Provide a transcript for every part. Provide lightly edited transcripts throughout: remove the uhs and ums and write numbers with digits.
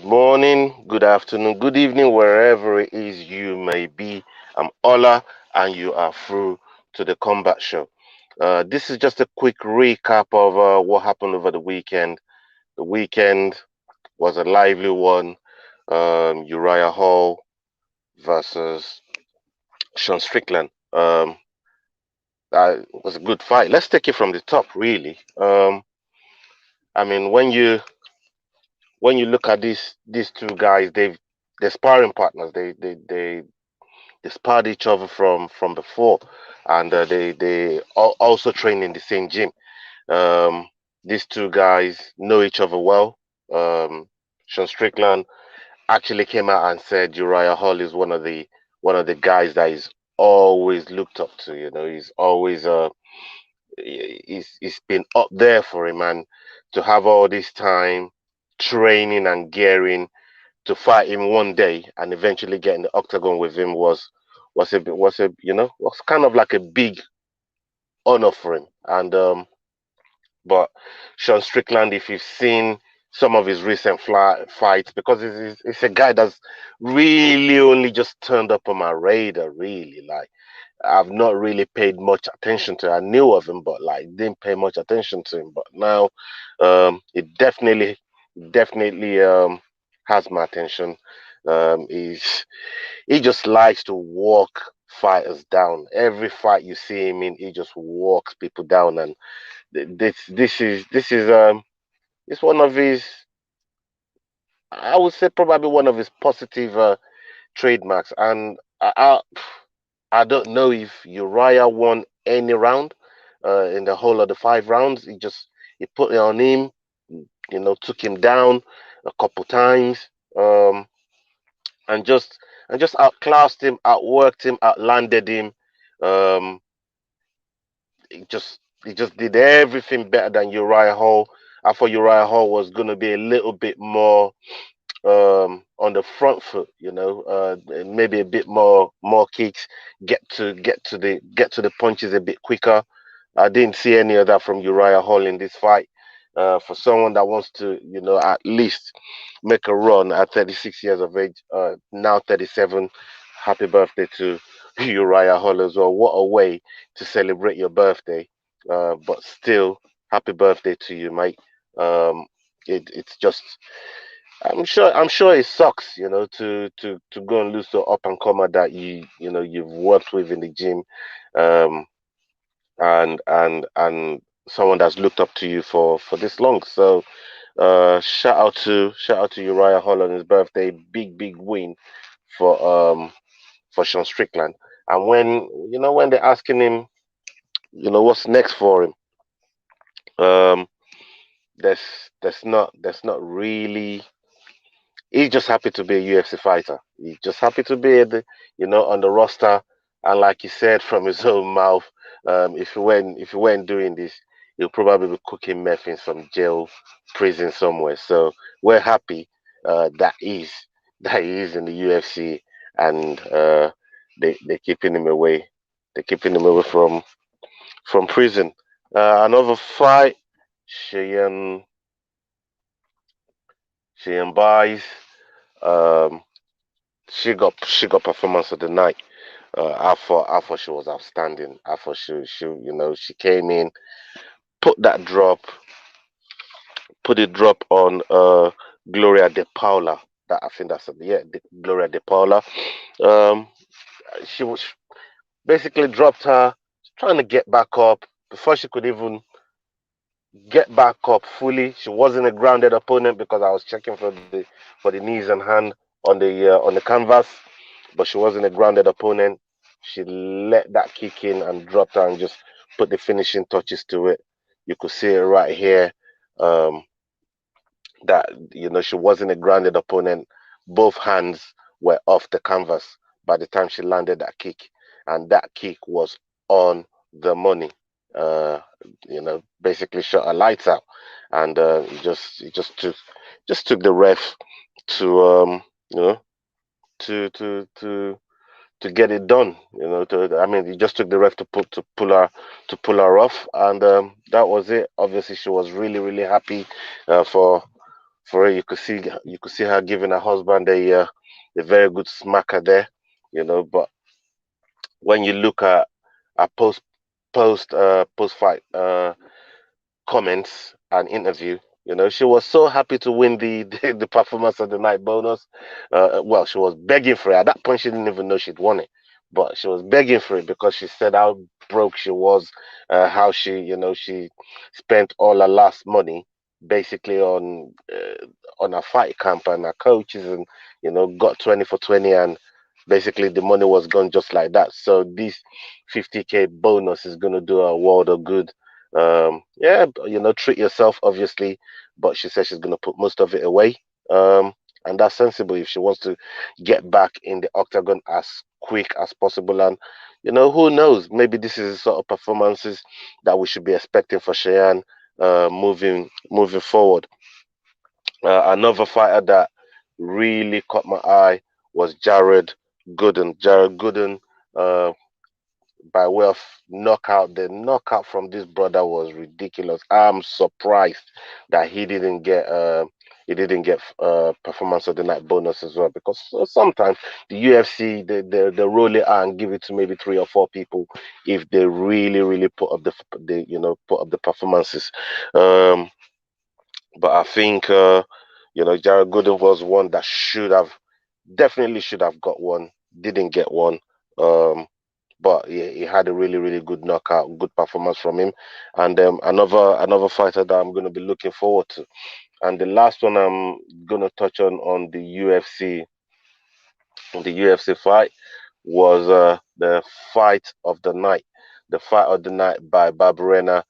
morning, good afternoon, good evening, wherever it is you may be. I'm Ola, and you are through to the Combat Show. This is just a quick recap of what happened over the weekend. The weekend was a lively one. Uriah Hall versus Sean Strickland. That was a good fight. Let's take it from the top, really. I mean, when you look at these two guys, they're sparring partners. They sparred each other from before, and they also train in the same gym. Um, these two guys know each other well. Sean Strickland actually came out and said Uriah Hall is one of the guys that is always looked up to. He's always he's been up there for him, and to have all this time training and gearing to fight him one day and eventually get in the octagon with him was kind of like a big honor for him. And but Sean Strickland, if you've seen some of his recent fights, because it's a guy that's really only just turned up on my radar, really. Like, I've not really paid much attention to. I knew of him, but like didn't pay much attention to him. But now, it definitely has my attention. He just likes to walk fighters down. Every fight you see him in, he just walks people down, and this is it's one of his. I would say probably one of his positive trademarks. And I don't know if Uriah won any round in the whole of the 5 rounds. He put it on him, took him down a couple times, um, and just outclassed him, outworked him, outlanded him. Um, he just did everything better than Uriah Hall. I thought Uriah Hall was gonna be a little bit more on the front foot, maybe a bit more kicks, get to the punches a bit quicker. I didn't see any of that from Uriah Hall in this fight. For someone that wants to, at least make a run at 36 years of age, now 37, happy birthday to Uriah Hall as well. What a way to celebrate your birthday. But still, happy birthday to you, mate. Um, it's just I'm sure it sucks, to go and lose to up and comer that you've worked with in the gym, um, and someone that's looked up to you for this long. So shout out to Uriah Hall on his birthday, big win for for Sean Strickland. And when they're asking him, what's next for him, um, there's there's not really. He's just happy to be a UFC fighter. He's just happy to be on the roster. And like he said from his own mouth, if he weren't doing this, he'll probably be cooking meth in some jail, prison somewhere. So we're happy that he is in the UFC, and they're keeping him away. They're keeping him away from prison. Another fight, Cheyenne Cheyenne Buys. Um, she got performance of the night. I thought she was outstanding. I thought she came in, put that drop, put a drop on Gloria De Paula. That I think that's Gloria De Paula. Um, she was basically dropped her, trying to get back up before she could even get back up fully. She wasn't a grounded opponent because I was checking for the knees and hand on the canvas, but she wasn't a grounded opponent. She let that kick in and dropped her and just put the finishing touches to it. You could see it right here. Um, that she wasn't a grounded opponent. Both hands were off the canvas by the time she landed that kick, and that kick was on the money. Basically shot her lights out, and it just took the ref to you know to get it done. I mean, it just took the ref to pull her off, and that was it. Obviously, she was really happy for for it. You could see her giving her husband a very good smacker there, But when you look at post fight comments and interview. She was so happy to win the performance of the night bonus. Well, she was begging for it. At that point, she didn't even know she'd won it, but she was begging for it because she said how broke she was, how she spent all her last money basically on a fight camp and her coaches, and got 20 for 20, and basically the money was gone just like that. So this 50K bonus is going to do a world of good. Yeah, treat yourself, obviously, but she says she's going to put most of it away. And that's sensible if she wants to get back in the octagon as quick as possible. And who knows? Maybe this is the sort of performances that we should be expecting for Cheyenne, moving forward. Another fighter that really caught my eye was Jared Gooden. Jared Gooden, uh, by way of knockout. The knockout from this brother was ridiculous. I'm surprised that he didn't get performance of the night bonus as well, because sometimes the UFC they roll it out and give it to maybe 3 or 4 people if they really put up the performances. Um, but I think Jared Gooden was one that definitely should have got one, didn't get one. Um, but he had a really good knockout, good performance from him. And another fighter that I'm going to be looking forward to. And the last one I'm going to touch on the UFC fight was the fight of the night. The fight of the night by Barberena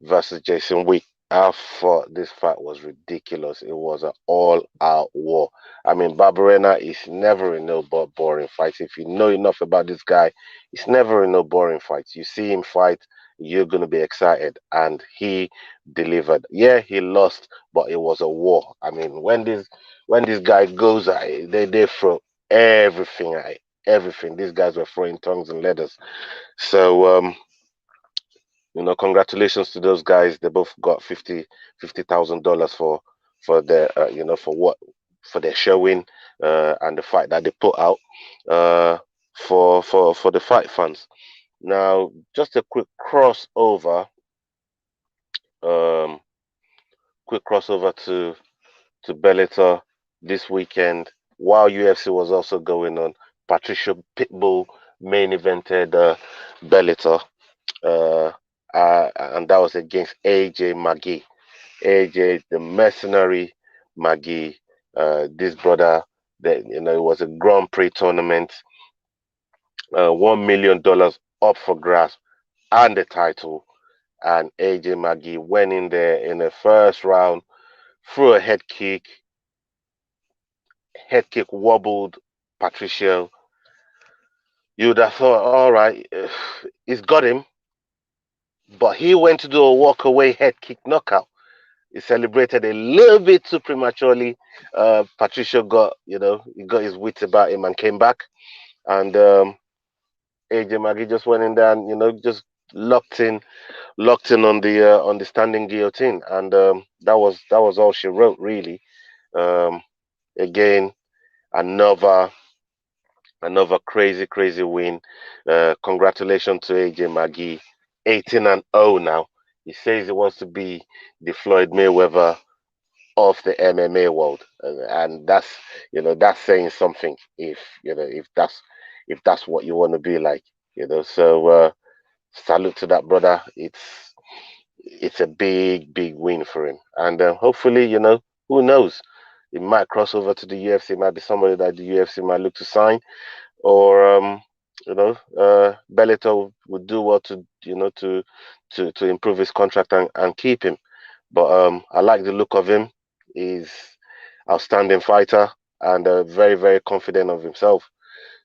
versus Jason Wick. I thought this fight was ridiculous. It was an all-out war. I mean, Barberena is never in no boring fights. If you know enough about this guy, it's never in no boring fights. You see him fight, you're gonna be excited, and he delivered. Yeah, he lost, but it was a war. I mean, when this guy goes at it, they throw everything at it, everything. These guys were throwing tongues and leathers. So congratulations to those guys. They both got $50,000 for their for their showing and the fight that they put out for the fight fans. Now, just a um, quick crossover to Bellator this weekend. While UFC was also going on, Patricia Pitbull main evented Bellator. uh, and that was against AJ McGee. AJ, the mercenary McGee. This brother, that it was a Grand Prix tournament, $1 million up for grasp and the title. And AJ McGee went in there in the first round, threw a head kick wobbled Patricio. You'd have thought, all right, he's got him, but he went to do a walk away head kick knockout. He celebrated a little bit too prematurely. Patricio he got his wits about him and came back. And AJ Maggie just went in there and just locked in on the standing guillotine, and that was all she wrote really. Um, Again, another crazy win. Congratulations to AJ Maggie, 18-0 now. He says he wants to be the Floyd Mayweather of the MMA world, and that's saying something. If that's what you want to be like, So salute to that brother. It's a big win for him, and hopefully, who knows, it might cross over to the UFC. It might be somebody that the UFC might look to sign, or Bellator would do well to to improve his contract and keep him. But I like the look of him. He's outstanding fighter and very confident of himself.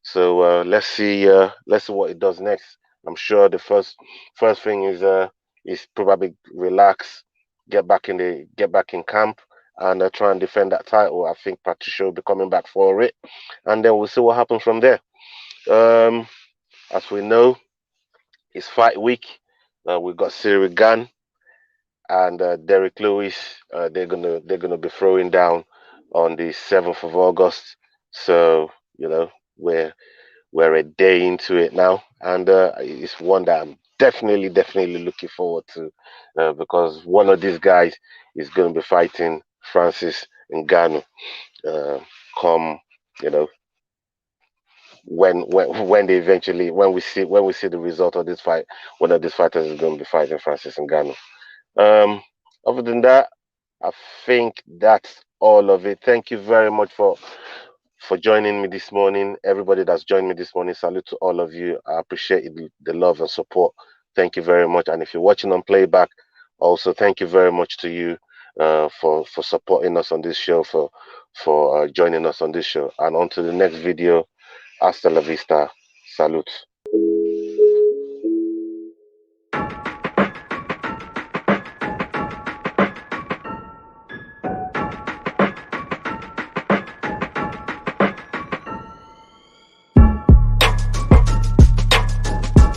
So let's see what he does next. I'm sure the first thing is probably relax, get back in camp, and try and defend that title. I think Patricia will be coming back for it, and then we'll see what happens from there. Um, as we know, it's fight week. We've got Cyril Gann and Derek Lewis. They're gonna be throwing down on the 7th of August. So you know we're a day into it now, and it's one that I'm definitely looking forward to, because one of these guys is going to be fighting Francis Ngannou. Uh, come, you know, when they eventually when we see the result of this fight, one of these fighters is going to be fighting Francis Ngannou. Um, Other than that, I think that's all of it. Thank you very much for joining me this morning. Everybody that's joined me this morning, salute to all of you. I appreciate the love and support. Thank you very much. And if you're watching on playback, also thank you very much to you for supporting us on this show, for joining us on this show. And on to the next video. Hasta la vista. Salute.